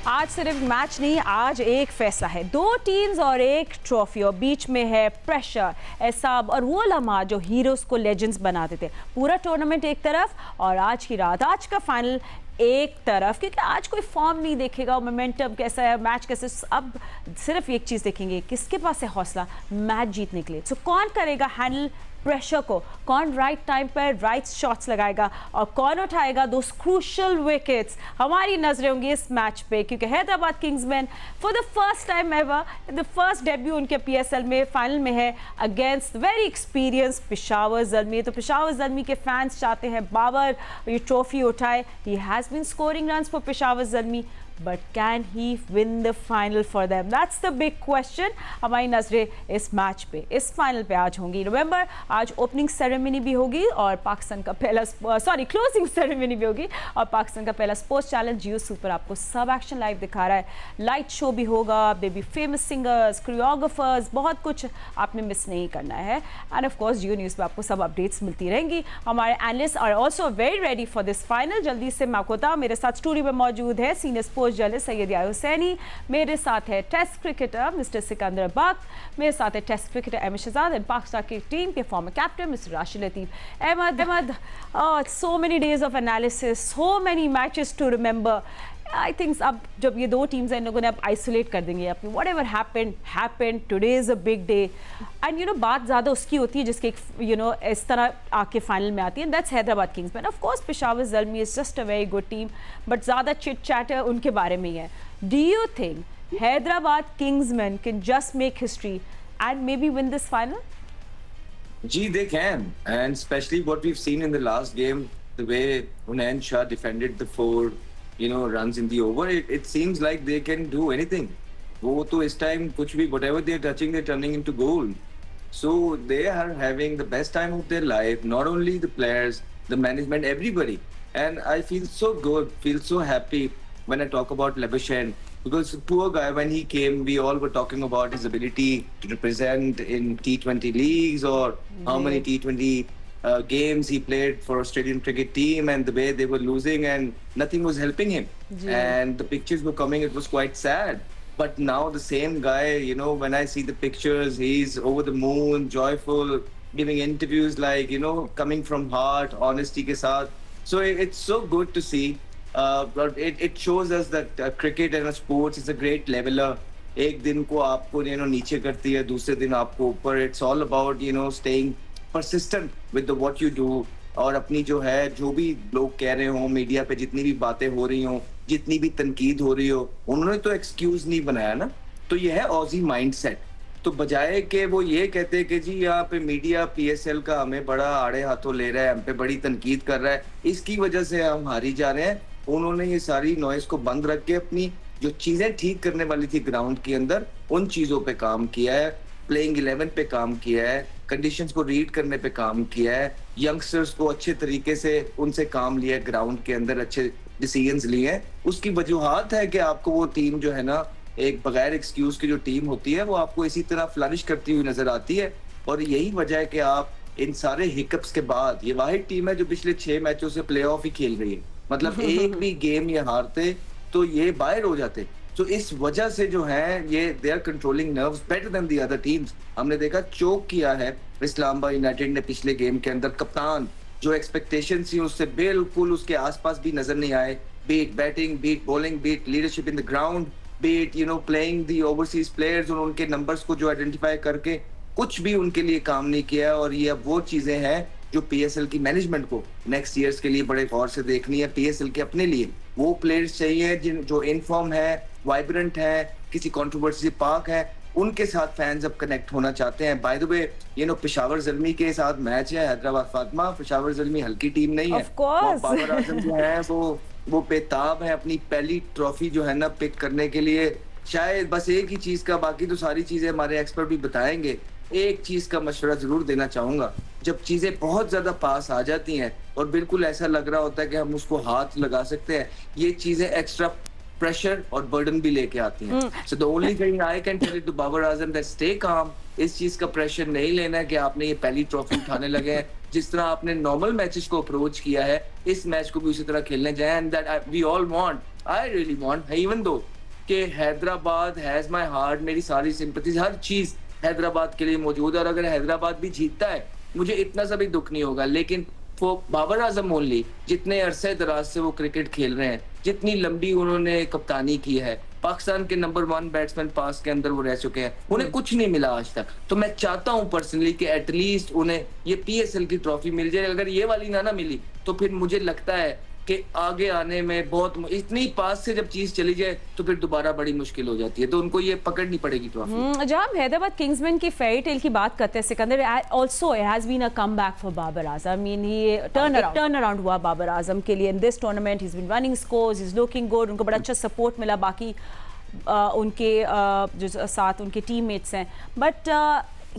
आज सिर्फ मैच नहीं, आज एक फैसला है। दो टीम्स और एक ट्रॉफी और बीच में है प्रेशर, एहसाब और वो लम्हा जो हीरोज को लेजेंड्स बनाते थे। पूरा टूर्नामेंट एक तरफ और आज की रात, आज का फाइनल एक तरफ, क्योंकि आज कोई फॉर्म नहीं देखेगा, मोमेंटम कैसा है, मैच कैसे, अब सिर्फ एक चीज़ देखेंगे, किसके पास है हौसला मैच जीतने के लिए। सो कौन करेगा हैंडल प्रेशर को, कौन राइट टाइम पर राइट शॉट्स लगाएगा और कौन उठाएगा दो क्रूशियल विकेट्स। हमारी नजरें होंगी इस मैच पे, क्योंकि Hyderabad Kingsman for the first time ever the first debut उनके पीएसएल में फाइनल में है against very experience Peshawar Zalmi. तो पेशावर ज़ल्मी के फैंस चाहते हैं बाबर ये ट्रॉफी उठाए। He has been scoring runs for Peshawar Zalmi, but can he win the final for them? That's the big question. हमारी नजरें इस मैच पे, इस फाइनल पे आज होंगी। रिमेंबर आज ओपनिंग सेरेमनी भी होगी और पाकिस्तान का पहला क्लोजिंग सेरेमनी भी होगी और पाकिस्तान का पहला स्पोर्ट्स चैनल जियो सुपर आपको सब एक्शन लाइव दिखा रहा है। लाइट शो भी होगा, बेबी फेमस सिंगर्स, कोरियोग्राफर्स, बहुत कुछ आपने मिस नहीं करना है। And of course Geo News पे आपको सब अपडेट्स मिलती रहेंगी। हमारे analyst are also very ready for this final. जल्दी से मैं आपको बताऊं, मेरे साथ स्टूडियो में मौजूद है सीनियर स्पोर्ट्स जर्नलिस्ट सैयद यार हुसैनी, मेरे साथ है test cricketer mister Sikandar Bakht, मेरे साथ है test cricketer Ahmed Shehzad and Pakistan की टीम के former captain mister Rashid Latif. Ahmed, so many days of analysis, so many matches to remember. I think अब जब ये दो टीम्स हैं, इन लोगों ने अब आइसोलेट कर देंगे अपनी what ever happened today is a big day. And you know बात ज़्यादा उसकी होती है जिसके इस तरह आके फाइनल में आती है। That's Hyderabad Kingsman. Of course Peshawar Zalmi is just a very good team, but ज़्यादा चिट चैटर उनके बारे में ही है। Do you think Hyderabad Kingsman can just make history and may be win this final? Gee, they can, and especially what we've seen in the last game, the way Hunain Shah defended the four, runs in the over. It seems like they can do anything. वो तो इस time कुछ भी whatever they're touching, they're turning into gold. So they are having the best time of their life. Not only the players, the management, everybody. And I feel so good, feel so happy when I talk about Labuschagne. Because poor guy, when he came, we all were talking about his ability to represent in T20 leagues or how many T20 games he played for Australian cricket team, and the way they were losing and nothing was helping him. And the pictures were coming, it was quite sad. But now the same guy, when I see the pictures, he's over the moon, joyful, giving interviews like, coming from heart, honesty ke saath. So it's so good to see. But it shows us that cricket and sports is a great leveler. एक दिन को आपको नीचे करती है, दूसरे दिन आपको ऊपर. It's all about staying persistent with the what you do. और अपनी जो है, जो भी लोग कह रहे हो मीडिया पे, जितनी भी बातें हो रही हो, जितनी भी तनकीद हो रही हो, उन्होंने तो एक्सक्यूज नहीं बनाया ना. तो ये है ऑजी माइंडसेट. तो बजाय के वो ये कहते हैं कि जी यहाँ पे मीडिया पीएसएल का हमें बड़ा आड़े हाथों ले रहा है, हम पे बड़ी तनकीद कर रहा है, इसकी वजह से हम हारी जा रहे हैं. उन्होंने ये सारी नॉइज को बंद रख के अपनी जो चीजें ठीक करने वाली थी ग्राउंड के अंदर, उन चीजों पे काम किया है. प्लेइंग 11 पे काम किया है, कंडीशंस को रीड करने पे काम किया है, यंगस्टर्स को अच्छे तरीके से उनसे काम लिया है, ग्राउंड के अंदर अच्छे डिसीजंस लिए हैं. उसकी वजूहात है कि आपको वो टीम जो है ना, एक बगैर एक्सक्यूज की जो टीम होती है, वो आपको इसी तरह फ्लरिश करती हुई नजर आती है. और यही वजह है कि आप इन सारे हिकअप्स के बाद, ये वाहिद टीम है जो पिछले 6 मैचों से प्ले ऑफ ही खेल रही है. मतलब एक भी गेम ये हारते तो ये बाहर हो जाते. तो इस वजह से जो है, ये they are controlling nerves better than the other teams. हमने देखा चोक किया है इस्लामाबाद यूनाइटेड ने पिछले गेम के अंदर. कप्तान जो एक्सपेक्टेशन थी उससे बिल्कुल उसके आसपास भी नजर नहीं आए. Be it batting, be it bowling, be it leadership in the ground, be it playing the overseas players और उनके नंबर्स को जो आइडेंटिफाई करके कुछ भी उनके लिए काम नहीं किया. और ये अब वो चीजें हैं जो पीएसएल की मैनेजमेंट को नेक्स्ट ईयर्स के लिए बड़े गौर से देखनी है. पीएसएल के अपने लिए वो प्लेयर्स चाहिए जो इनफॉर्म है, वाइब्रेंट है, किसी कंट्रोवर्सी पाक है, उनके साथ फैंस अब कनेक्ट होना चाहते हैं. By the way Peshawar Zalmi के साथ मैच है हैदराबाद फातिमा. पेशावर ज़ल्मी हल्की टीम नहीं है. बाबर आजम जो है वो बेताब है अपनी पहली ट्रॉफी जो है ना पिक करने के लिए. शायद बस एक ही चीज का, बाकी तो सारी चीजें हमारे एक्सपर्ट भी बताएंगे. एक चीज का मशवरा जरूर देना चाहूंगा, जब चीजें बहुत ज्यादा पास आ जाती हैं और बिल्कुल ऐसा लग रहा होता है कि हम उसको हाथ लगा सकते हैं, ये चीजें एक्स्ट्रा प्रेशर और बर्डन भी लेके आती हैं. So the only thing I can tell it to Babar Azam that stay calm. इस चीज का प्रेशर नहीं लेना है कि आपने ये पहली ट्रॉफी उठाने लगे हैं. जिस तरह आपने नॉर्मल मैचेस को अप्रोच किया है, इस मैच को भी उसी तरह खेलने जाए. And that we all want I really want, even though कि हैदराबाद हैज माय हार्ट, मेरी सारी सिंपैथीज, हर चीज हैदराबाद के लिए मौजूद है, और अगर हैदराबाद भी जीतता है मुझे इतना सा भी दुख नहीं होगा। लेकिन वो बाबर आजम ओनली, जितने अरसे दराज से वो क्रिकेट खेल रहे हैं, जितनी लंबी उन्होंने कप्तानी की है, पाकिस्तान के नंबर 1 बैट्समैन पास के अंदर वो रह चुके हैं, उन्हें कुछ नहीं मिला आज तक। तो मैं चाहता हूं पर्सनली कि एटलीस्ट उन्हें ये PSL की ट्रॉफी मिल जाए। अगर ये वाली ना मिली तो फिर मुझे लगता है कि आगे आने में बहुत, इतनी पास से जब चीज चली जाए तो फिर दोबारा बड़ी मुश्किल हो जाती है, तो उनको ये पकड़नी पड़ेगी ट्रॉफी। जब हम हैदराबाद किंग्समैन की फेरी टेल की बात करते हैं Sikandar, also it has been a comeback for Babar Azam. I mean he turn around हुआ बाबर आजम के लिए in this tournament. He is been running scores, he is looking good, उनको बड़ा अच्छा सपोर्ट मिला बाकी उनके जो साथ उनके टीममेट्स हैं। But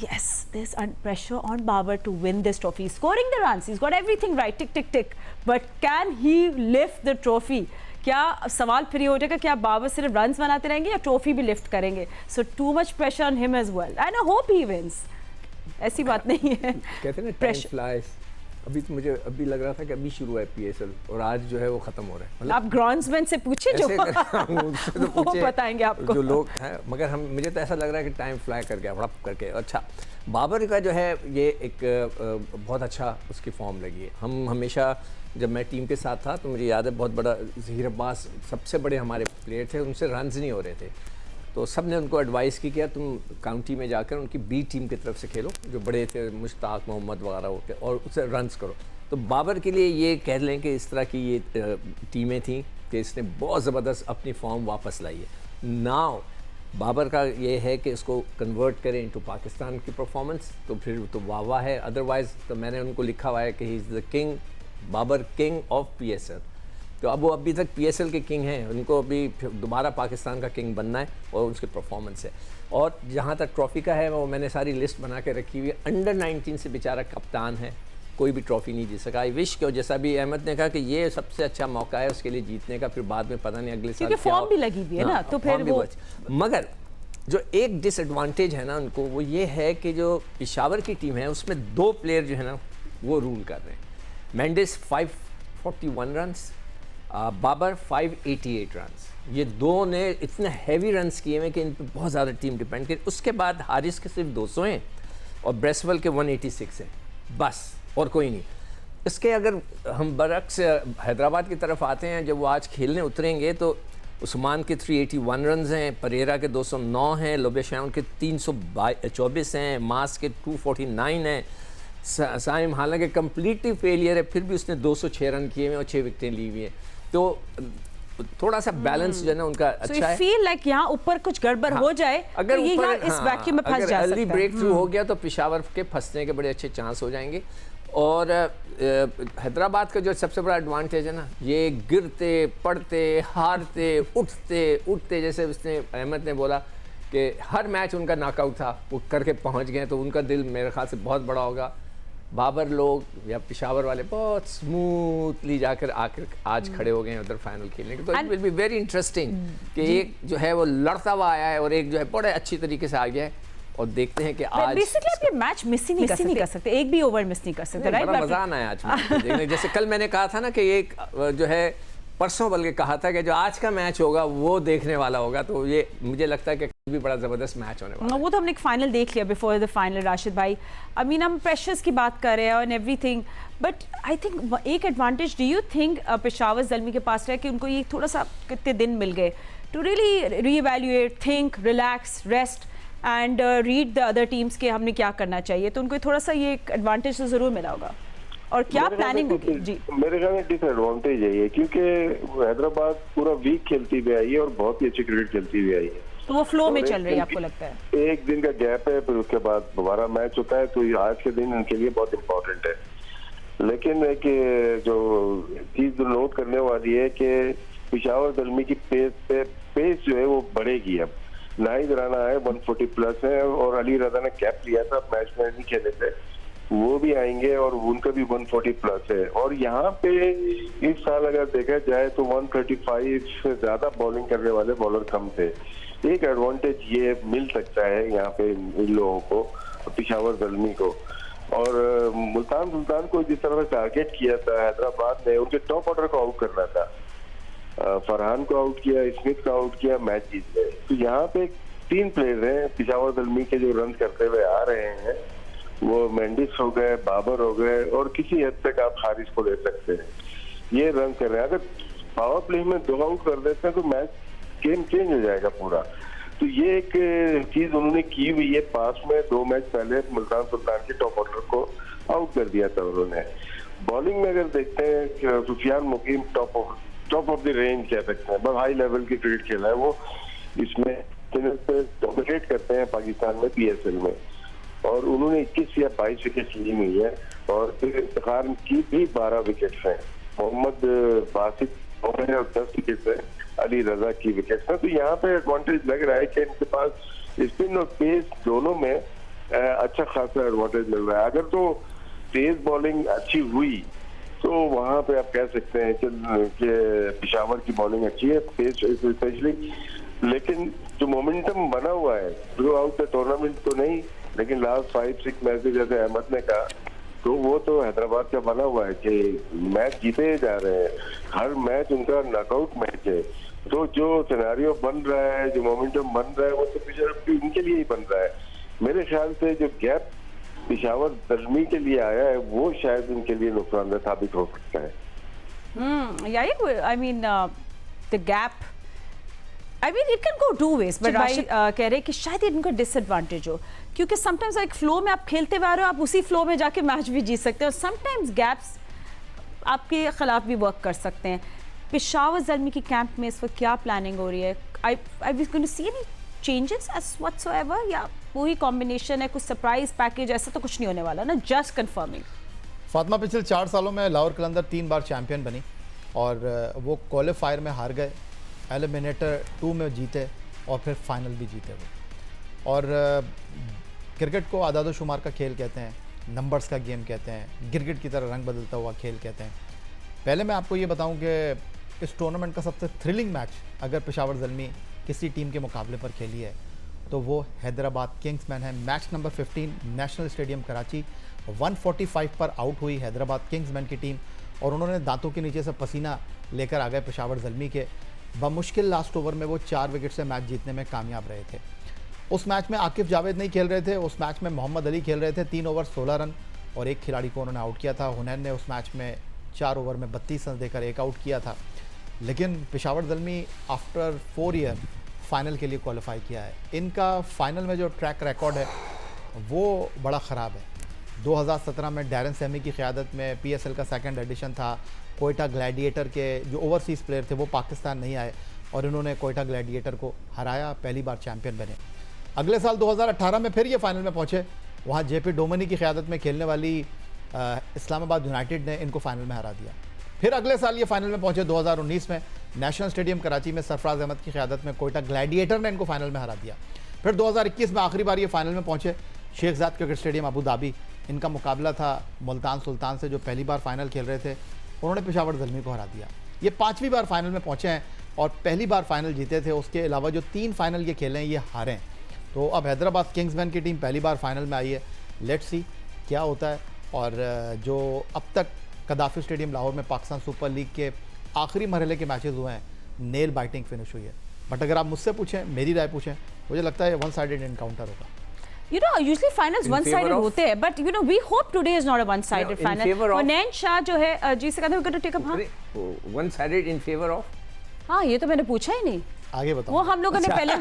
yes, there's pressure on Babar to win this trophy. He's scoring the runs, he's got everything right, tick tick tick. But can he lift the trophy? क्या सवाल फिर ये हो जाएगा, क्या बाबर सिर्फ रन्स बनाते रहेंगे या ट्रॉफी भी लिफ्ट करेंगे? So too much pressure on him as well. And I hope he wins. ऐसी बात नहीं है। कहते हैं ना टाइम फ्लाइज। अभी तो मुझे अभी लग रहा था कि अभी शुरू है PSL और आज जो है वो खत्म हो रहा है। मतलब आप ग्राउंड्समैन से पूछे जो तो वो बताएंगे आपको जो लोग हैं, मगर हम मुझे तो ऐसा लग रहा है कि टाइम फ्लाई कर गया हड़प करके। अच्छा, बाबर का जो है ये एक बहुत अच्छा उसकी फॉर्म लगी है। हम हमेशा जब मैं टीम के साथ था तो मुझे याद है बहुत बड़ा ज़हीर अब्बास सबसे बड़े हमारे प्लेयर थे, उनसे रन्स नहीं हो रहे थे, तो सब ने उनको एडवाइस की कि तुम काउंटी में जाकर उनकी बी टीम की तरफ से खेलो, जो बड़े थे मुश्ताक मोहम्मद वगैरह होते, और उससे रन्स करो। तो बाबर के लिए ये कह लें कि इस तरह की ये टीमें थीं कि इसने बहुत ज़बरदस्त अपनी फॉर्म वापस लाई है। नाउ बाबर का ये है कि इसको कन्वर्ट करें इनटू पाकिस्तान की परफॉर्मेंस, तो फिर तो वाह है। अदरवाइज़ तो मैंने उनको लिखा हुआ है कि he is the king, Babar king of PSL। तो अब वो अभी तक PSL के किंग हैं, उनको अभी दोबारा पाकिस्तान का किंग बनना है और उसकी परफॉर्मेंस है। और जहाँ तक ट्रॉफ़ी का है वो मैंने सारी लिस्ट बना के रखी हुई है। अंडर 19 से बेचारा कप्तान है, कोई भी ट्रॉफ़ी नहीं जीत सका। आई विश कि जैसा भी अहमद ने कहा कि ये सबसे अच्छा मौका है उसके लिए जीतने का, फिर बाद में पता नहीं अगले साल क्या फॉर्म भी लगी हुई है ना, तो फिर वो मगर जो एक डिसएडवांटेज है ना उनको, वो ये है कि जो पेशावर की टीम है उसमें 2 प्लेयर जो है ना वो रूल कर रहे हैं। Mendis 541 runs, Babar 588 runs. ये दो ने इतने हैवी रन्स किए हैं कि इन पर बहुत ज़्यादा टीम डिपेंड करी। उसके बाद हारिस के सिर्फ 200 हैं और ब्रेसवेल के 186 हैं, बस और कोई नहीं। इसके अगर हम बरक्स हैदराबाद की तरफ आते हैं, जब वो आज खेलने उतरेंगे तो उस्मान के 381 रन्स हैं, परेरा के 209 हैं, लोबेशाउन के 324 हैं, मास के 249 हैं। साइम हालांकि कम्प्लीटली फेलियर है, फिर भी उसने 206 रन किए हैं और 6 विकेटें ली हुई हैं। तो थोड़ा सा बैलेंस जो है ना उनका अच्छा है। फील लाइक यहाँ ऊपर कुछ गड़बड़ हो जाए अगर तो ये यहाँ इस वैक्यूम में फंस जा सकता है। अर्ली ब्रेक थ्रू हो गया तो पेशावर के फंसने के बड़े अच्छे चांस हो जाएंगे। और हैदराबाद का जो सबसे बड़ा एडवांटेज है ना, ये गिरते पड़ते हारते उठते जैसे उसने अहमद ने बोला कि हर मैच उनका नॉकआउट था, वो करके पहुंच गए, तो उनका दिल मेरे ख्याल से बहुत बड़ा होगा। बाबर लोग या पेशावर वाले बहुत स्मूथली जाकर आकर आज खड़े हो गए हैं उधर फाइनल खेलने के। तो it will be very interesting कि एक जो है वो लड़ता हुआ आया है और एक जो है बड़े अच्छी तरीके से आ गया है, और देखते हैं कि आज बेसिकली आप ये मैच मिस ही नहीं कर सकते, एक भी ओवर मिस नहीं कर सकते, राइट? बड़ा मजा आना है आज मैच देखने। जैसे कल मैंने कहा था ना कि एक जो है परसों बल्कि कहा था कि जो आज का मैच होगा वो देखने वाला होगा, तो ये मुझे लगता है कि भी बड़ा ज़बरदस्त मैच होने वाला है। वो तो हमने एक फाइनल देख लिया बिफोर द फाइनल राशिद भाई। आई मीन हम प्रेशर्स की बात कर रहे हैं और एवरीथिंग, बट आई थिंक एक advantage do you think Peshawar Zalmi के पास रहा कि उनको ये थोड़ा सा कितने दिन मिल गए to really reevaluate, think, relax, rest and read the other teams के हमने क्या करना चाहिए, तो उनको थोड़ा सा ये एक एडवांटेज तो ज़रूर मिला होगा। और क्या प्लानिंग होगी? जी मेरे ख्याल में डिसएडवांटेज है ये, क्योंकि हैदराबाद पूरा वीक खेलती हुई आई है और बहुत ही अच्छी क्रिकेट खेलती हुई आई है, तो वो फ्लो में चल रही है आपको लगता है? एक दिन का गैप है, फिर उसके बाद दोबारा मैच होता है, तो आज के दिन उनके लिए बहुत इम्पोर्टेंट है। लेकिन एक जो चीज नोट करने वाली है कि पेशावर ज़ल्मी की पेस जो है वो बढ़ेगी। अब नाहिद राना है 140 प्लस है, और अली रजा ने कैप लिया था मैच में नहीं खेले थे, वो भी आएंगे और उनका भी 140 प्लस है। और यहाँ पे इस साल अगर देखा जाए तो 135 से ज्यादा बॉलिंग करने वाले बॉलर कम थे। एक एडवांटेज ये मिल सकता है यहाँ पे इन लोगों को, पेशावर ज़ल्मी को। और मुल्तान सुल्तान को जिस तरह से टारगेट किया था हैदराबाद ने, उनके टॉप ऑर्डर को आउट करना था, फरहान को आउट किया, स्मिथ को आउट किया, मैच जीत गए। तो यहाँ पे 3 प्लेयर हैं पिशावर दलमी के जो रन करते हुए आ रहे हैं, वो मेंडिस हो गए, बाबर हो गए, और किसी हद तक आप हारिस को ले सकते हैं, ये रन कर रहे हैं। अगर पावर प्ले में 2 आउट कर देते हैं तो मैच गेम चेंज हो जाएगा पूरा। तो ये एक चीज उन्होंने की हुई है। पास में 2 मैच पहले मुल्तान सुल्तान के टॉप ऑर्डर को आउट कर दिया था उन्होंने। बॉलिंग में अगर देखते हैं कि सुफियान मुकीम टॉप ऑफ द रेंज कह सकते हैं, बहुत हाई लेवल की क्रिकेट खेला है वो। इसमें डोमिनेट करते हैं पाकिस्तान में PSL में, और उन्होंने 21 या 22 विकेट ली हुई है, और फिर इफ्तिखार की भी 12 विकेट्स हैं। मोहम्मद बासित और 10 विकेट्स हैं, अली रजा की विकेट्स हैं। तो यहाँ पे एडवांटेज लग रहा है कि इनके पास स्पिन और पेस दोनों में अच्छा खासा एडवांटेज मिल रहा है। अगर तो तेज बॉलिंग अच्छी हुई तो वहां पे आप कह सकते हैं कि पिशावर की बॉलिंग अच्छी है, पेस स्पेशली। लेकिन जो मोमेंटम बना हुआ है थ्रू आउट द टूर्नामेंट तो नहीं, लेकिन लास्ट 5-6 मैचेस जैसे अहमद ने कहा, तो वो तो हैदराबाद का बना हुआ है कि मैच जीते जा रहे हैं, हर मैच उनका नॉकआउट मैच है। तो जो सिनेरियो बन रहा है, जो मोमेंटम बन रहा है, वो तो पिशावर इनके लिए ही बन रहा है। मेरे ख्याल से जो गैप पिशावर दलमी के लिए आया है वो शायद उनके लिए नुकसानदेह साबित हो सकता है। I mean the gap, I mean it can go 2 ways, but Rashid कह रहे हैं कि शायद इनका डिसएडवांटेज हो, क्योंकि समटाइम्स एक फ्लो में आप खेलते हुए आ रहे हो, आप उसी फ्लो में जाके मैच भी जीत सकते हो। समटाइम्स गैप्स आपके खिलाफ भी वर्क कर सकते हैं। पिशावर ज़ल्मी की कैंप में इस वक्त क्या प्लानिंग हो रही है? I was going to see any changes as whatsoever, या वही कॉम्बिनेशन है, कुछ सरप्राइज पैकेज ऐसा तो कुछ नहीं होने वाला ना? Just confirming. फातिमा पिछले 4 सालों में लाहौर कलंदर 3 बार चैंपियन बनी, और वो क्वालिफायर में हार गए, एलिमिनेटर 2 में जीते, और फिर फाइनल भी जीते वो। और क्रिकेट को आदाद शुमार का खेल कहते हैं, नंबर्स का गेम कहते हैं, गिरगिट की तरह रंग बदलता हुआ खेल कहते हैं। पहले मैं आपको ये बताऊं कि इस टूर्नामेंट का सबसे थ्रिलिंग मैच अगर पेशावर ज़ल्मी किसी टीम के मुकाबले पर खेली है तो वो हैदराबाद किंग्समैन है। Match number 15 national stadium Karachi, 145 पर आउट हुई हैदराबाद किंग्समैन की टीम, और उन्होंने दांतों के नीचे से पसीना लेकर आ गए पेशावर ज़ल्मी के। बमुश्किल लास्ट ओवर में वो 4 विकेट से मैच जीतने में कामयाब रहे थे। उस मैच में आकिफ जावेद नहीं खेल रहे थे, उस मैच में मोहम्मद अली खेल रहे थे। 3 ओवर 16 रन और एक खिलाड़ी को उन्होंने आउट किया था। हुनैन ने उस मैच में 4 ओवर में 32 रन देकर एक आउट किया था। लेकिन Peshawar Zalmi after 4 year final के लिए क्वालिफाई किया है। इनका फाइनल में जो ट्रैक रिकॉर्ड है वो बड़ा ख़राब है। 2017 में डैरन सैमी की क़यादत में PSL का 2nd एडिशन था। कोयटा ग्लैडिएटर के जो ओवरसीज़ प्लेयर थे वो पाकिस्तान नहीं आए, और इन्होंने कोयटा ग्लैडिएटर को हराया, पहली बार चैम्पियन बने। अगले साल 2018 में फिर ये फाइनल में पहुँचे, वहाँ JP डोमिनी की क़यादत में खेलने वाली इस्लामाबाद यूनाइटेड ने इनको फाइनल में हरा दिया। फिर अगले साल ये फाइनल में पहुँचे 2019 में नेशनल स्टेडियम कराची में सरफराज अहमद की क़यादत में कोयटा ग्लैडिएटर ने इनको फाइनल में हरा दिया। फिर 2021 में आखिरी बार ये फाइनल में पहुँचे Sheikh Zayed cricket stadium Abu Dhabi. इनका मुकाबला था मुल्तान सुल्तान से जो पहली बार फाइनल खेल रहे थे, उन्होंने पेशावर ज़ल्मी को हरा दिया। ये 5वीं बार फाइनल में पहुँचे हैं और पहली बार फाइनल जीते थे। उसके अलावा जो 3 फाइनल ये खेले हैं ये हारे हैं। तो अब हैदराबाद किंग्समैन की टीम पहली बार फाइनल में आई है। लेट्स सी क्या होता है। और जो अब तक कदाफी स्टेडियम लाहौर में पाकिस्तान सुपर लीग के आखिरी मरहले के मैचेस हुए हैं, नेल बाइटिंग फिनिश हुई है। बट अगर आप मुझसे पूछें, मेरी राय पूछें, मुझे लगता है 1 साइडेड एनकाउंटर होगा। You know, usually finals one-sided होते हैं, but you know, we hope today is not a one-sided final. हुनैन Shah जो है जी से कहते हैं, we're going to take up, हाँ? One-sided in favor of? हाँ, ये तो मैंने पूछा ही नहीं। आगे बताओ। वो हम लोगों ने पहले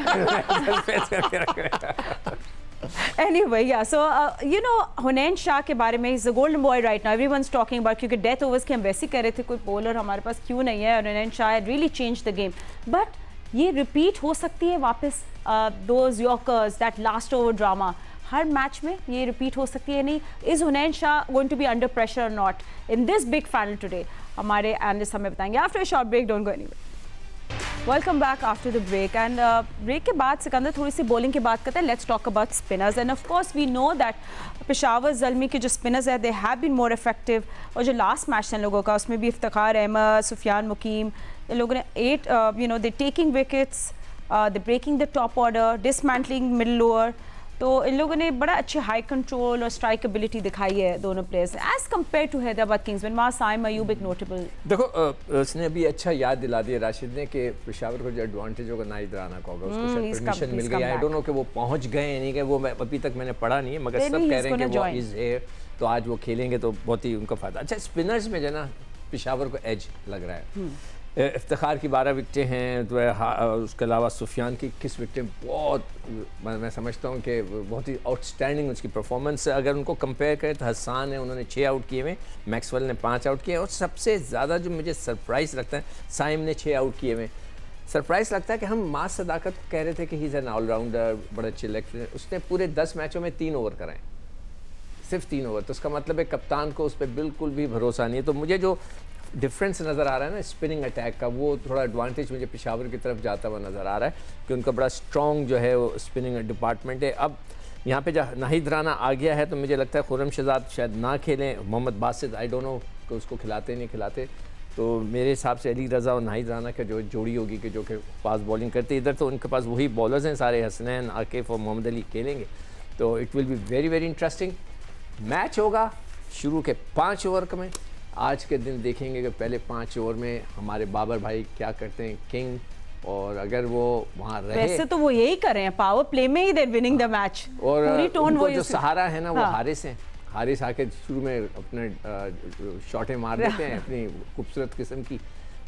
Anyway, yeah, so you know, हुनैन Shah के बारे में he's a golden boy right now. Everyone's talking about, क्योंकि डेथ ओवर्स की हम वैसे कह रहे थे, कोई पोलर हमारे पास क्यों नहीं है, और Hunain Shah had really changed the game. But ये रिपीट हो सकती है वापस, those Yorkers, that last over drama, हर मैच में ये रिपीट हो सकती है नहीं? Is Hunain Shah going to be under pressure or not in this big final today? हमारे एनालिस्ट हमें बताएंगे after a short break. Don't go anywhere. Welcome back after the break. And break के बाद सिकंदर थोड़ी सी बॉलिंग की बात करते हैं। Let's talk about spinners. And of course we know that Peshawar Zalmi के जो स्पिनर्स है they have been more effective. और जो लास्ट मैच था लोगों का, उसमें भी इफ्तिखार अहमद, सुफियान मुकीम, इन लोगों ने 8 they taking wickets, they breaking the top order, dismantling middle over, तो इन लोगों ने बड़ा अच्छे हाई कंट्रोल और स्ट्राइक एबिलिटी दिखाई है दोनों players as compare to Hyderabad kings में। वहाँ साइम अयूब एक नोटेबल। देखो उसने अभी अच्छा याद दिला दिया राशिद ने कि पेशावर को जो एडवांटेज होगा नाहिद राना का होगा, उसको शायद परमिशन मिल गई। आई डोंट नो कि वो पहुंच गए या नहीं गए, वो अभी तक मैंने पढ़ा नहीं है, मगर सब कह रहे हैं कि वो इज हियर, तो आज वो खेलेंगे तो बहुत ही उनका फायदा। अच्छा, स्पिनर्स में जो ना पेशावर को एज लग रहा है। इफ्तिखार की 12 विकटें हैं, तो उसके अलावा सुफियान की 21 विकटें, बहुत मैं समझता हूँ कि बहुत ही आउटस्टैंडिंग उसकी परफॉर्मेंस है। अगर उनको कंपेयर करें तो हसान है, उन्होंने 6 आउट किए हुए, मैक्सवेल ने 5 आउट किए, और सबसे ज़्यादा जो मुझे सरप्राइज़ लगता है, साइम ने 6 आउट किए हुए। सरप्राइज़ लगता है कि हम मास सदाकत को कह रहे थे कि ही इज़ एन ऑलराउंडर, बड़ा अच्छे लेग स्पिनर, उसने पूरे 10 मैचों में 3 ओवर कराए, सिर्फ 3 ओवर। तो उसका मतलब है कप्तान को उस पर बिल्कुल भी भरोसा नहीं है। तो मुझे जो डिफरेंस नज़र आ रहा है ना स्पिनिंग अटैक का, वो थोड़ा एडवांटेज मुझे पेशावर की तरफ जाता हुआ नज़र आ रहा है कि उनका बड़ा स्ट्रॉन्ग जो है वो स्पिनिंग डिपार्टमेंट है। अब यहाँ पे जब नाहिद राना आ गया है तो मुझे लगता है खुर्रम शहजाद शायद ना खेलें, Mohammad Basit I don't know कि उसको खिलाते नहीं खिलाते। तो मेरे हिसाब से अली रज़ा और नाहिद राना का जो जोड़ी होगी कि जो कि फास्ट बॉलिंग करते, इधर तो उनके पास वही बॉलर्स हैं सारे, हसनैन, आकिफ और मोहम्मद अली खेलेंगे। तो it will be very very interesting match होगा। शुरू के 5 ओवर में आज के दिन देखेंगे कि पहले 5 ओवर में हमारे बाबर भाई क्या करते हैं, किंग, और अगर वो वहाँ रहे, वैसे तो वो यही कर रहे हैं, पावर प्ले में ही देर विनिंग द मैच, और पूरी टोन वो जो सहारा है ना वो हाँ। हारिस हैं। हारिस आके शुरू में अपने शॉटें मार देते हैं अपनी खूबसूरत किस्म की,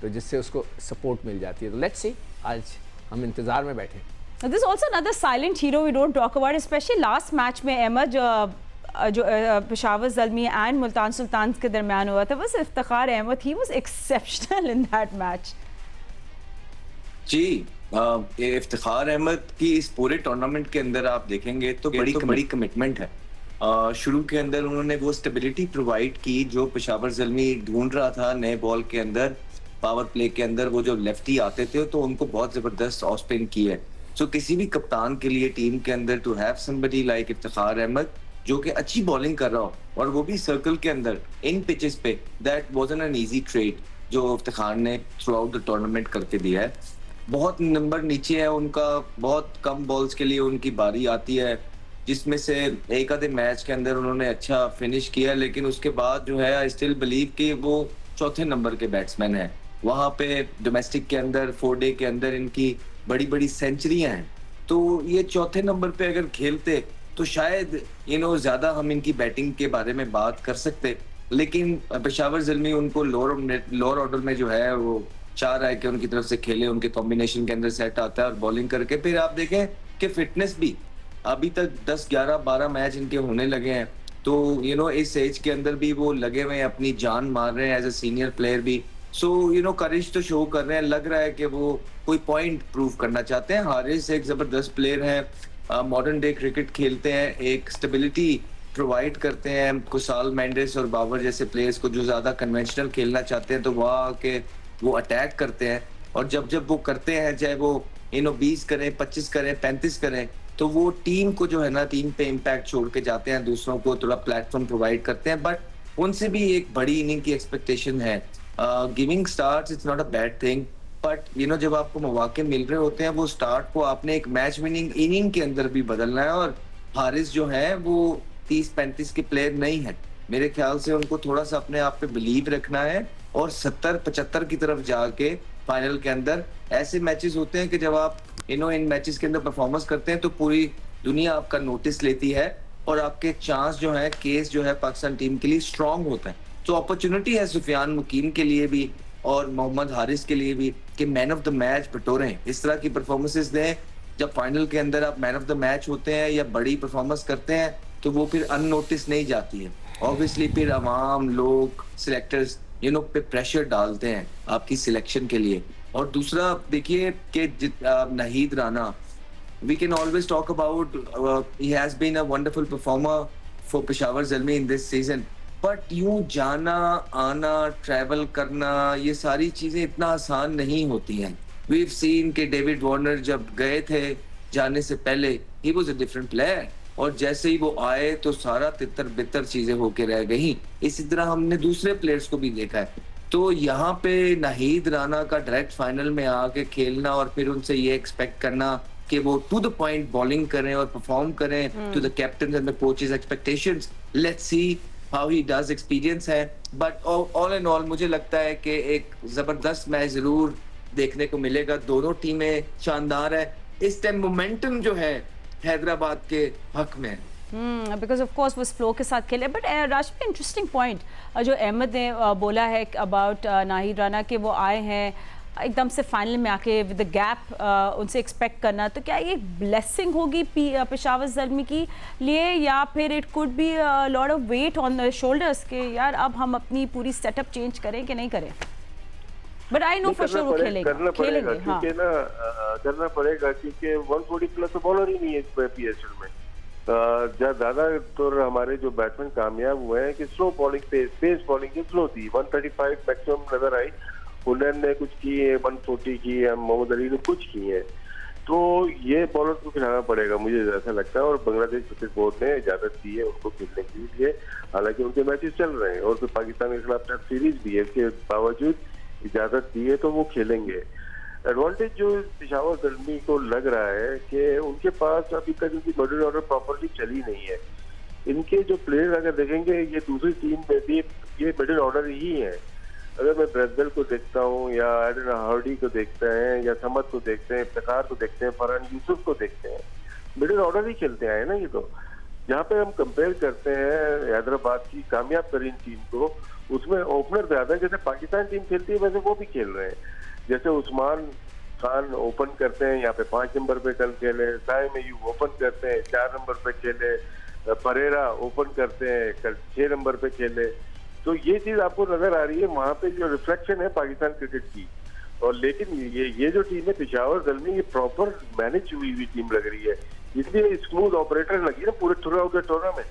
तो जिससे उसको सपोर्ट मिल जाती है। तो लेट्स सी, आज हम इंतज़ार में बैठे। This is also another silent hero we don't talk about, especially last match में अहमद जो पेशावर ज़ल्मी एंड मुल्तान सुल्तान के दरमियान हुआ था, बस Iftikhar Ahmed, he was exceptional in that match. जी, इफ्तिखार अहमद की इस पूरे टूर्नामेंट के अंदर आप देखेंगे तो बड़ी कमिटमेंट है। शुरू के अंदर उन्होंने वो स्टेबिलिटी प्रोवाइड की जो पेशावर ज़ल्मी ढूंढ रहा था नए बॉल के अंदर, पावर प्ले के अंदर। वो जो लेफ्टी आते थे तो उनको बहुत जबरदस्त ऑफ स्पिन की है। सो किसी भी कप्तान के लिए टीम के अंदर to have somebody like Iftikhar Ahmed जो कि अच्छी बॉलिंग कर रहा हो, और वो भी सर्कल के अंदर इन पिचेस पे, that wasn't an easy trade जो इफ्तिखार ने थ्रू आउट द टूर्नामेंट करके दिया है। बहुत नंबर नीचे है उनका, बहुत कम बॉल्स के लिए उनकी बारी आती है, जिसमें से एक आधे मैच के अंदर उन्होंने अच्छा फिनिश किया, लेकिन उसके बाद जो है आई स्टिल बिलीव कि वो चौथे नंबर के बैट्समैन है। वहाँ पे डोमेस्टिक के अंदर 4 डे के अंदर इनकी बड़ी बड़ी सेंचुरियां हैं, तो ये चौथे नंबर पे अगर खेलते तो शायद ज्यादा हम इनकी बैटिंग के बारे में बात कर सकते। लेकिन पेशावर ज़ल्मी उनको लोअर ऑर्डर में जो है वो चाह रहा है कि उनकी तरफ से खेले, उनके कॉम्बिनेशन के अंदर सेट आता है और बॉलिंग करके फिर आप देखें कि फिटनेस भी अभी तक 10, 11, 12 मैच इनके होने लगे हैं, तो इस एज के अंदर भी वो लगे हुए हैं, अपनी जान मार रहे हैं एज अ सीनियर प्लेयर भी। सो करेज तो शो कर रहे हैं, लग रहा है कि वो कोई पॉइंट प्रूव करना चाहते हैं। हारिस एक जबरदस्त प्लेयर है, मॉडर्न डे क्रिकेट खेलते हैं, एक स्टेबिलिटी प्रोवाइड करते हैं कुसाल, मेंडिस और बाबर जैसे प्लेयर्स को जो ज्यादा कन्वेंशनल खेलना चाहते हैं, तो वहाँ आके वो अटैक करते हैं। और जब वो करते हैं, चाहे वो 20 करें, 25 करें, 35 करें, तो वो टीम को जो है ना, टीम पे इम्पैक्ट छोड़ के जाते हैं, दूसरों को थोड़ा प्लेटफॉर्म प्रोवाइड करते हैं। बट उनसे भी एक बड़ी इनिंग की एक्सपेक्टेशन है। Giving starts it's not a bad thing, but जब आपको मौके मिल रहे होते हैं, वो स्टार्ट को आपने एक मैच विनिंग इनिंग के अंदर भी बदलना है। और हारिस जो है वो 30-35 के प्लेयर नहीं है, मेरे ख्याल से उनको थोड़ा सा अपने आप पे बिलीव रखना है और 70-75 की तरफ जाके फाइनल के अंदर ऐसे मैचेस होते हैं कि जब आप इन मैचेस के अंदर परफॉर्मेंस करते हैं तो पूरी दुनिया आपका नोटिस लेती है और आपके चांस जो है, केस जो है पाकिस्तान टीम के लिए स्ट्रांग होता है। तो अपॉर्चुनिटी है सुफियान मुकीम के लिए भी और मोहम्मद हारिस के लिए भी कि मैन ऑफ द मैच बटोरें, इस तरह की परफॉर्मेंसेस दें। जब फाइनल के अंदर आप मैन ऑफ द मैच होते हैं या बड़ी परफॉर्मेंस करते हैं तो वो फिर अननोटिस नहीं जाती है। ऑब्वियसली फिर अवाम, लोग, सिलेक्टर्स पे प्रेशर डालते हैं आपकी सिलेक्शन के लिए। और दूसरा देखिए कि Nahid Rana, we can always talk about he has been a wonderful performer for Peshawar Zalmi in this season, but यूं जाना आना, ट्रैवल करना, ये सारी चीजें इतना आसान नहीं होती हैं। We've seen कि डेविड वार्नर जब गए थे जाने से पहले he was a different player, और जैसे ही वो आए तो सारा तितर बितर चीजें होके रह गई। इसी तरह हमने दूसरे प्लेयर्स को भी देखा है। तो यहाँ पे नाहिद राना का डायरेक्ट फाइनल में आके खेलना और फिर उनसे ये एक्सपेक्ट करना कि वो टू द पॉइंट बॉलिंग करें और परफॉर्म करें to the captain and the coaches expectations. Let's see how he does. Experience है, बट ऑल एंड ऑल मुझे लगता है कि एक जबरदस्त मैच जरूर देखने को मिलेगा. दोनों टीमें शानदार है. इस टाइम मोमेंटम जो है हैदराबाद के हक में, बिकॉज ऑफ कोर्स वो फ्लो के साथ खेले. बट राशि इंटरेस्टिंग पॉइंट जो अहमद ने बोला है अबाउट नाहिद राना के वो आए हैं एकदम से फाइनल में आके विद द गैप उनसे एक्सपेक्ट करना, तो क्या ये ब्लेसिंग होगी पेशावर ज़ल्मी की लिए, या फिर it could be lot of weight on the shoulders के यार अब हम अपनी पूरी सेटअप चेंज करें कि नहीं करें. But I know for sure वो खेलेंगे हाँ क्योंकि ना करना पड़ेगा, क्योंकि 140 प्लस तो बॉलर ही नहीं है पीएसएल में. ज्यादा तो हमारे जो बैट्समैन कामयाब हुए हैं कि स्लो बॉलिंग पेस बॉलिंग की स्लो थी. 135 मैक्सिमम नजर आई. हुनैन ने कुछ किए, 140 की है, मोहम्मद अली ने कुछ किए हैं. तो ये बॉलर को खिलाना पड़ेगा मुझे ऐसा लगता है. और बांग्लादेश क्रिकेट बोर्ड ने इजाजत दी है उनको खेलने के लिए, हालांकि उनके मैचेस चल रहे हैं और फिर पाकिस्तान के खिलाफ टेस्ट सीरीज भी है, इसके बावजूद इजाजत दी है तो वो खेलेंगे. एडवांटेज जो पेशावर ज़ल्मी को लग रहा है कि उनके पास अभी तक उनकी मिडिल ऑर्डर प्रॉपरली चली नहीं है. इनके जो प्लेयर अगर देखेंगे ये दूसरी टीम में भी ये मिडिल ऑर्डर ही है. अगर मैं ब्रेजवेल को देखता हूँ या एडन हार्डी को देखते हैं या समद को देखते हैं, इफ्तिखार को देखते हैं, फरहान यूसुफ को देखते हैं, मिडिल ऑर्डर ही खेलते आए ना ये. तो जहाँ पे हम कंपेयर करते हैं हैदराबाद की कामयाब तरीन टीम को, उसमें ओपनर ज्यादा है. जैसे पाकिस्तान टीम खेलती है वैसे वो भी खेल रहे हैं. जैसे उस्मान खान ओपन करते हैं यहाँ पे 5 नंबर पे कल खेले, साइम अयूब ओपन करते हैं 4 नंबर पे खेले, परेरा ओपन करते हैं कल 6 नंबर पे खेले. तो ये चीज आपको नजर आ रही है वहां पे जो रिफ्लेक्शन है पाकिस्तान क्रिकेट की. और लेकिन ये जो टीम है पेशावर ज़ल्मी ये प्रॉपर मैनेज हुई टीम लग रही है, इसलिए स्मूथ ऑपरेटर लगी ना पूरे through out the tournament.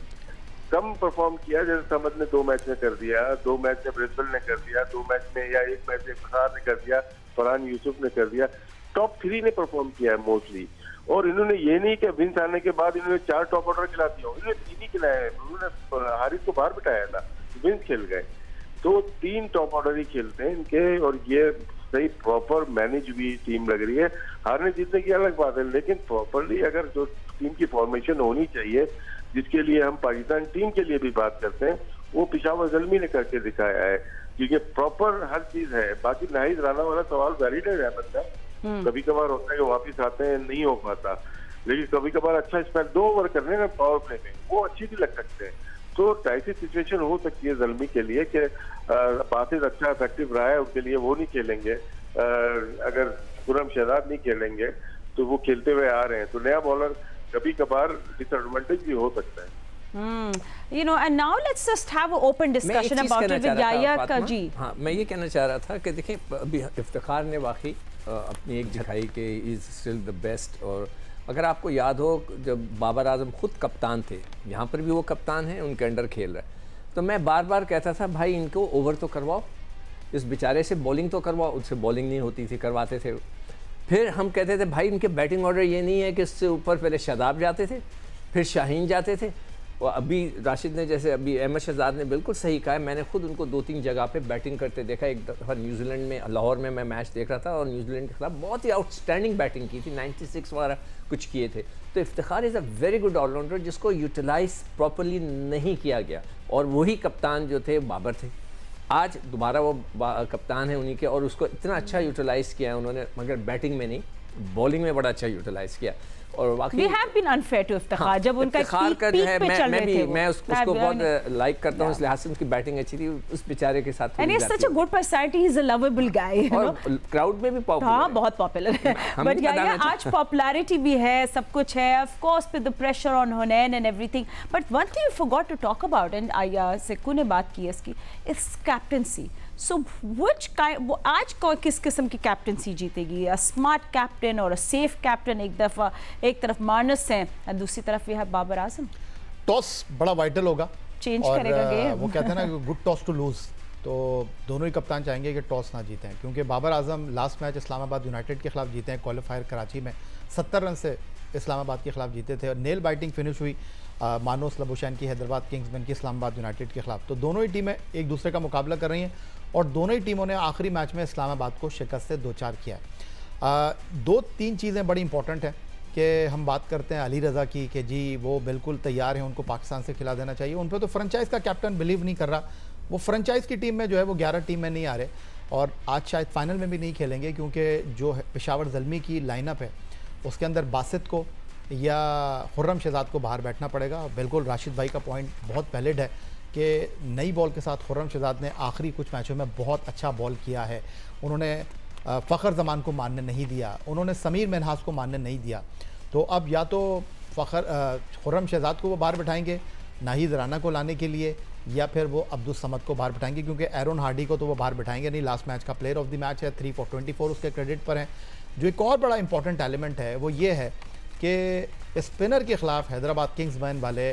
Come perform किया जैसे समद ने 2 मैच में कर दिया, 2 मैच में ब्रिस्बेल ने कर दिया, 2 मैच में या 1 मैच में इफ्तिखार ने कर दिया, फरहान यूसुफ ने कर दिया. टॉप 3 ने परफॉर्म किया है मोस्टली. और इन्होंने ये नहीं कि विंस आने के बाद इन्होंने 4 टॉप ऑर्डर खिला दिया, इन्होंने 3 ही खिलाया है. उन्होंने हारिस को बाहर बिठाया था, विंस खेल गए. तो 3 टॉप ऑर्डर ही खेलते हैं इनके. और ये सही प्रॉपर मैनेज हुई टीम लग रही है. हारने जीतने की अलग बात है, लेकिन प्रॉपरली अगर जो टीम की फॉर्मेशन होनी चाहिए जिसके लिए हम पाकिस्तान टीम के लिए भी बात करते हैं, वो पेशावर ज़ल्मी ने करके दिखाया है, क्योंकि प्रॉपर हर चीज है. बाकी नाहिद राना वाला सवाल वैलिड है बंदा. कभी कभार होता है कि वापिस आते हैं नहीं हो पाता, लेकिन कभी कभार अच्छा स्पेल 2 ओवर करने का पावर प्ले में वो अच्छी भी लग सकते हैं. तो ऐसी सिचुएशन हो सकती है ज़ल्मी के लिए कि बासित अच्छा इफेक्टिव रहा है उनके लिए, वो नहीं खेलेंगे. अगर खुर्रम शहजाद नहीं खेलेंगे तो वो खेलते हुए आ रहे हैं. तो नया बॉलर कभी कभार डिसएडवांटेज भी हो सकता है. You know, and now let's just have an open discussion about it with Yahya का जी. हाँ, मैं ये कहना चाह रहा था कि देखिए अभी इफ्तिखार ने वाकई अपनी एक दिखाई कि इज़ स्टिल द बेस्ट. और अगर आपको याद हो जब बाबर आजम खुद कप्तान थे, यहाँ पर भी वो कप्तान हैं, उनके अंडर खेल रहे हैं, तो मैं बार बार कहता था भाई इनको ओवर तो करवाओ, इस बेचारे से बॉलिंग तो करवाओ. उससे बॉलिंग नहीं होती थी, करवाते थे. फिर हम कहते थे भाई इनके बैटिंग ऑर्डर ये नहीं है कि इससे ऊपर पहले शादाब जाते थे, फिर शाहीन जाते थे. और अभी राशिद ने जैसे अभी अहमद शहजाद ने बिल्कुल सही कहा है, मैंने खुद उनको 2-3 जगह पे बैटिंग करते देखा. एक दफ़ा न्यूजीलैंड में लाहौर में मैं मैच देख रहा था और न्यूजीलैंड के खिलाफ बहुत ही आउटस्टैंडिंग बैटिंग की थी, 96 वगैरह कुछ किए थे. तो Iftikhar is a very good allrounder जिसको यूटिलाइज प्रॉपरली नहीं किया गया. और वही कप्तान जो थे बाबर थे, आज दोबारा वो कप्तान है उन्हीं के, और उसको इतना अच्छा यूटिलाइज़ किया है उन्होंने, मगर बैटिंग में नहीं बॉलिंग में बड़ा अच्छा यूटिलाइज़ किया. और वाकई We have been unfair to Iftikhar जब उनका पीक पे चल रहे थे. मैं उसको बहुत लाइक करता हूँ, इसलिए हासिल की बैटिंग अच्छी थी, उस बेचारे के साथ. And he's such a good personality, he's a lovable guy, you know. और क्राउड में भी पॉपुलर है. हाँ, बहुत पॉपुलर है. बट यार आज पॉपुलैरिटी भी है, सब कुछ है, of course with the pressure on Hunain and everything. But one thing you forgot to talk about, and Sikku ने बात की है इसकी, इस कैप्टनसी. सो आज किस किस्म की कैप्टनसी जीतेगी? अ स्मार्ट कैप्टन और अ सेफ कैप्टन. एक तरफ मार्नस हैं और दूसरी तरफ ये है बाबर आजम. टॉस बड़ा वाइटल होगा, चेंज करेगा गेम. वो कहते हैं ना गुड टॉस टू लूज. तो दोनों ही कप्तान चाहेंगे कि टॉस ना जीते हैं, क्योंकि Babar Azam last match Islamabad United के खिलाफ जीते हैं क्वालिफायर कराची में, 70 रन से इस्लामाबाद के खिलाफ जीते थे. और नेल बाइटिंग फिनिश हुई मानोस लबुशैन की हैदराबाद किंग्समैन की इस्लामाबाद यूनाइटेड के खिलाफ. तो दोनों ही टीमें एक दूसरे का मुकाबला कर रही हैं और दोनों ही टीमों ने आखिरी मैच में इस्लामाबाद को शिकस्त से 2-4 किया है. 2-3 चीज़ें बड़ी इंपॉर्टेंट हैं कि हम बात करते हैं अली रज़ा की कि जी वो बिल्कुल तैयार हैं, उनको पाकिस्तान से खिला देना चाहिए, उन पर तो फ्रेंचाइज का कैप्टन बिलीव नहीं कर रहा, वो फ्रेंचाइज की टीम में जो है वो 11 टीम में नहीं आ रहे और आज शायद फाइनल में भी नहीं खेलेंगे क्योंकि जो पेशावर ज़ल्मी की लाइनअप है उसके अंदर बासित को या खुर्रम शहजाद को बाहर बैठना पड़ेगा। बिल्कुल राशिद भाई का पॉइंट बहुत वैलिड है कि नई बॉल के साथ खुर्रम शहजाद ने आखिरी कुछ मैचों में बहुत अच्छा बॉल किया है, उन्होंने फ़खर जमान को मारने नहीं दिया, उन्होंने समीर मिन्हास को मारने नहीं दिया। तो अब या तो खुर्रम शहजाद को वो बाहर बैठाएंगे नाहिद राना को लाने के लिए या फिर वो अब्दुल समद को बाहर बैठाएंगे क्योंकि एरोन हार्डी को तो वो बाहर बैठाएंगे नहीं, लास्ट मैच का प्लेयर ऑफ द मैच है, 3 for 24 उसके क्रेडिट पर है। जो एक और बड़ा इंपॉर्टेंट एलिमेंट है वो ये है कि स्पिनर के ख़िलाफ़ हैदराबाद किंग्स मैन वाले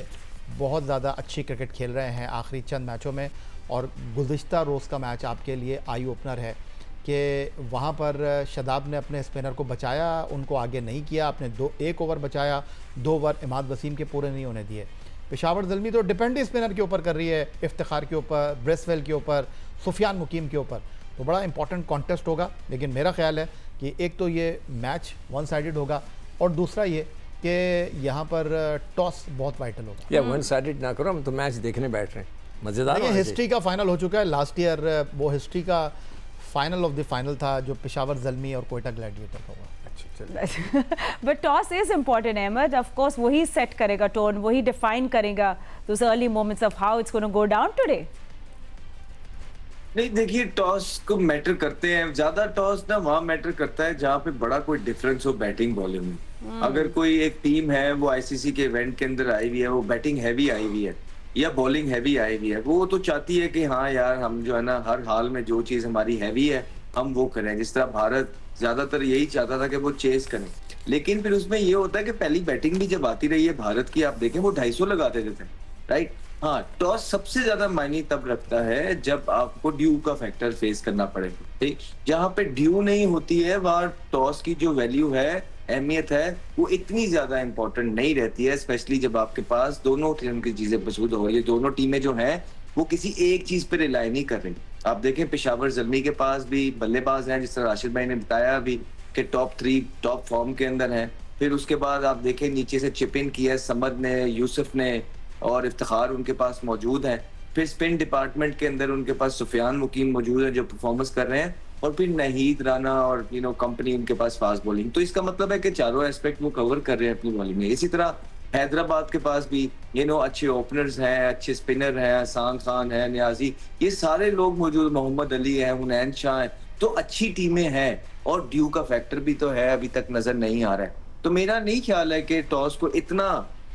बहुत ज़्यादा अच्छी क्रिकेट खेल रहे हैं आखिरी चंद मैचों में और गुज़िश्ता रोज़ का मैच आपके लिए आई ओपनर है कि वहाँ पर शदाब ने अपने स्पिनर को बचाया, उनको आगे नहीं किया, आपने एक ओवर बचाया, 2 ओवर इमाद वसीम के पूरे नहीं होने दिए। पेशावर ज़ल्मी तो डिपेंड ही स्पिनर के ऊपर कर रही है, इफ्तिखार के ऊपर, ब्रेसवेल के ऊपर, सुफियान मुकीम के ऊपर, तो बड़ा इंपॉर्टेंट कॉन्टेस्ट होगा। लेकिन मेरा ख्याल है कि एक तो ये मैच वन साइडेड होगा और दूसरा ये कि यहाँ पर टॉस बहुत वाइटल होगा। या वन साइडेड ना करो, हम तो मैच देखने बैठ रहे हैं, मज़ेदार। हिस्ट्री का फाइनल हो चुका है, लास्ट ईयर वो हिस्ट्री का फाइनल ऑफ द फाइनल था जो पेशावर ज़ल्मी और कोयटा ग्लैडिएटर का हुआ। But toss is important Ahmed, of course वही सेट करेगा टोन, वही डिफाइन करेगा those early moments of how it's gonna go down today. नहीं देखिए, टॉस को मैटर करते हैं ज्यादा, टॉस ना वहाँ मैटर करता है जहाँ पे बड़ा कोई डिफरेंस हो बैटिंग बॉलिंग में। अगर कोई एक टीम है वो आईसीसी के इवेंट के अंदर आई हुई है, वो बैटिंग हैवी आई हुई है या बॉलिंग हैवी आई हुई है, वो तो चाहती है कि हाँ यार हम जो है ना हर हाल में जो चीज हमारी हैवी है हम वो करें। जिस तरह भारत ज्यादातर यही चाहता था कि वो चेस करें, लेकिन फिर उसमें ये होता है कि पहली बैटिंग भी जब आती रही है भारत की, आप देखें वो 250 लगाते थे, राइट। हाँ, टॉस सबसे ज्यादा मायने तब रखता है जब आपको ड्यू का फैक्टर फेस करना पड़े, ठीक। जहाँ पे ड्यू नहीं होती है वहाँ टॉस की जो वैल्यू है, अहमियत है, वो इतनी ज्यादा इंपॉर्टेंट नहीं रहती है, स्पेशली जब आपके पास दोनों टीम की चीजें मौजूद हो रही है। दोनों टीमें जो हैं वो किसी एक चीज पे रिलाई नहीं कर रही। आप देखें पेशावर ज़ल्मी के पास भी बल्लेबाज हैं, जिस तरह राशिद भाई ने बताया अभी कि टॉप 3 टॉप फॉर्म के अंदर हैं। फिर उसके बाद आप देखें नीचे से चिप इन किया समद ने, यूसुफ ने और इफ्तिखार उनके पास मौजूद हैं। फिर स्पिन डिपार्टमेंट के अंदर उनके पास सुफियान मुकीम मौजूद है जो परफॉर्मेंस कर रहे हैं, और फिर नाहिद राना और कंपनी उनके पास फास्ट बॉलिंग। तो इसका मतलब है कि चारों एस्पेक्ट वो कवर कर रहे हैं अपनी बॉलिंग में। इसी तरह हैदराबाद के पास भी अच्छे ओपनर्स हैं, अच्छे स्पिनर हैं, हसान खान है, नियाजी, ये सारे लोग मौजूद, मोहम्मद अली है, हुनैन शाह है, तो अच्छी टीमें हैं और ड्यू का फैक्टर भी तो है, अभी तक नजर नहीं आ रहा है। तो मेरा नहीं ख्याल है कि टॉस को इतना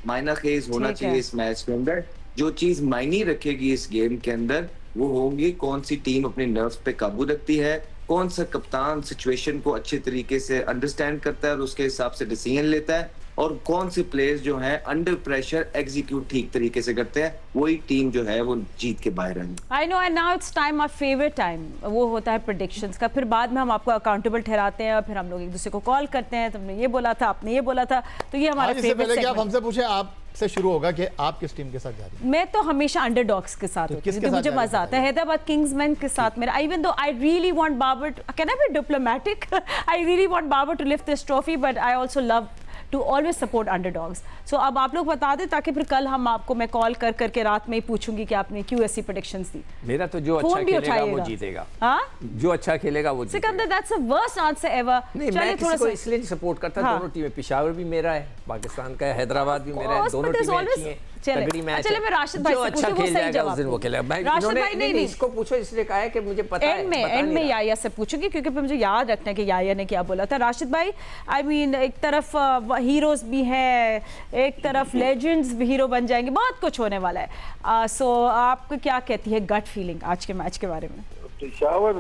मायना खेज होना चाहिए इस मैच के अंदर। जो चीज मायने रखेगी इस गेम के अंदर वो होंगी कौन सी टीम अपने नर्व्स पे काबू रखती है, कौन सा कप्तान सिचुएशन को अच्छे तरीके से अंडरस्टैंड करता है और उसके हिसाब से डिसीजन लेता है, और कौन से प्लेयर्स जो हैं अंडर प्रेशर एग्जीक्यूट ठीक तरीके से करते हैं, वही टीम जो है वो जीत के बाहर आएगी। I know, and now it's time, our favourite time, वो होता है प्रेडिक्शंस का। फिर बाद में हम आपको अकाउंटेबल ठहराते हैं और फिर हम लोग एक दूसरे को कॉल करते हैं, तुमने ये बोला था, आपने ये बोला था, तो ये हमारा फेवरेट सेगमेंट। आप हमसे पूछे, आपसे शुरू होगा कि आप किस टीम के साथ जा रही हैं? मैं तो हमेशा अंडरडॉग्स के साथ होती हूँ, मुझे मजा आता है। हैदराबाद किंग्समैन के साथ मेरा, even though I really want Babar, can I be diplomatic, I really want Babar to lift this trophy, but I also love to always support underdogs. So अब आप लोग बता दें ताकि फिर कल हम आपको, मैं कॉल कर करके रात में ही पूछूंगी कि आपने क्यों ऐसी प्रेडिक्शंस दी। मेरा तो जो अच्छा खेलेगा वो जीतेगा। हाँ, जो अच्छा खेलेगा वो जीतेगा। Sikandar, that's the worst answer ever. नहीं, मैं किसी को इसलिए सपोर्ट करता। हाँ। दोनों टीमें, पेशावर भी मेरा है, पाकिस्तान का है, हैदराबाद भी मेरा है, दोनों टीमें अच्छी हैं, तगड़ी मैच है। चले मैं राशिद भाई से पूछूं, वो सही जवाब उस दिन वो खेलेगा। भाई राशिद भाई नहीं, इसको पूछो, इसलिए कहा है कि मुझे पता है। एंड में याया से पूछूंगी क्योंकि फिर मुझे याद रखना है कि याया ने क्या बोला था। राशिद भाई, आई मीन एक तरफ हीरोज भी हैं, एक तरफ लेजेंड्स भी हीरो बन जाएंगे, बहुत कुछ होने वाला है। सो आपको क्या कहती है गट फीलिंग आज के मैच के बारे में? पेशावर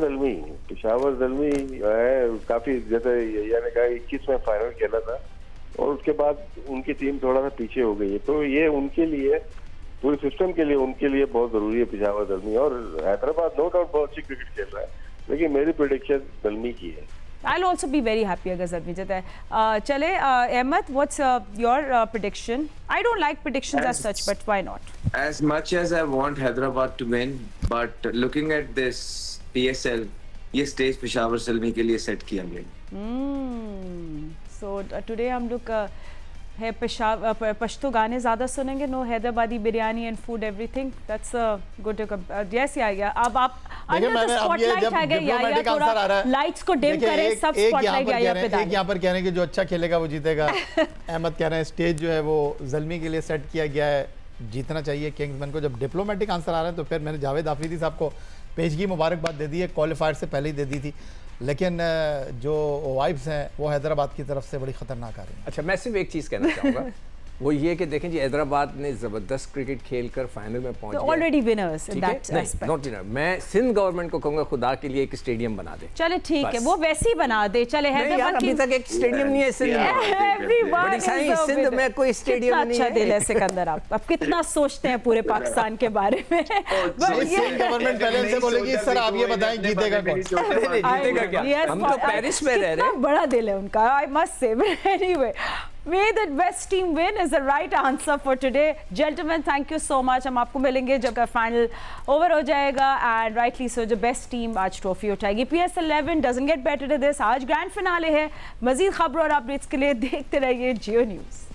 ज़ल्मी है काफी, जैसे याया ने कहा 21 में फाइनल खेला था और उसके बाद उनकी टीम थोड़ा सा पीछे हो गई है, तो ये उनके लिए, पूरे सिस्टम के लिए, उनके लिए बहुत जरूरी है पेशावर ज़ल्मी। और हैदराबाद नो डाउट बहुत अच्छी क्रिकेट खेल रहा है, लेकिन मेरी प्रेडिक्शन ज़ल्मी की है। I'll also be very happy अगर ज़ल्मी जीता है। चले Ahmad, what's your prediction? I don't like predictions as such, but why not? As much as I want Hyderabad to win, but looking at this PSL, ये stage Peshawar Zalmi के लिए set किया गया। So today हम लोग है पश्तो गाने ज़्यादा सुनेंगे. No Hyderabadi biryani and food everything. That's good. Yes या अब आप देखिए मैंने अब ये जब डिप्लोमेटिक आंसर आ रहा है, लाइट्स को डिम करें, सब स्पॉटलाइट या पे डालें. एक यहाँ पर कह रहे हैं कि जो अच्छा खेलेगा वो जीतेगा. अहमद कह रहे हैं स्टेज जो है वो ज़ल्मी के लिए सेट किया गया है, जीतना चाहिए किंग्समैन को. जब डिप्लोमेटिक आंसर आ रहा है तो फिर मैंने जावेद आफरीदी साहब को पेशगी मुबारकबाद दे दी है, क्वालिफायर से पहले ही दे दी थी, लेकिन जो वाइब्स हैं वो हैदराबाद की तरफ से बड़ी ख़तरनाक आ रही हैं. अच्छा, मैं सिर्फ एक चीज़ कहना चाहूँगा, वो ये कि देखें जी हैदराबाद ने ज़बरदस्त क्रिकेट खेलकर फाइनल में पहुंच गए. ऑलरेडी विनर्स इन दैट ठीक है, एस्पेक्ट. Not winner. मैं सिंध गवर्नमेंट को कहूँगा खुदा के लिए एक स्टेडियम बना दे. चले ठीक है, बस. वो वैसे ही बना दे. चले नहीं यार, हैदराबाद अभी तक एक स्टेडियम नहीं है सिंध में. Everyone बड़ी सारी is a सिंध winner. में कोई स्टेडियम नहीं कितना अच्छा है. दिल है सिकंदर. आप कितना सोचते हैं पूरे पाकिस्तान के बारे में. गवर्नमेंट पहले इनसे बोलेगी सर आप ये बताएं जीतेगा कौन. जीतेगा क्या? Yes, हम तो पेरिस में रह रहे कितना हैं. बड़ा दिल है उनका. I must say. Anyway, may the best team win is the right answer for today. Gentlemen, thank you so much. हम आपको मिलेंगे जब फाइनल ओवर हो जाएगा. एंड राइटली सो जो बेस्ट टीम आज ट्रॉफी उठाएगी. PS11 doesn't get better than this. आज ग्रैंड फिनाले है. मजीद खबरों और अपडेट्स के लिए देखते रहिए जियो न्यूज़.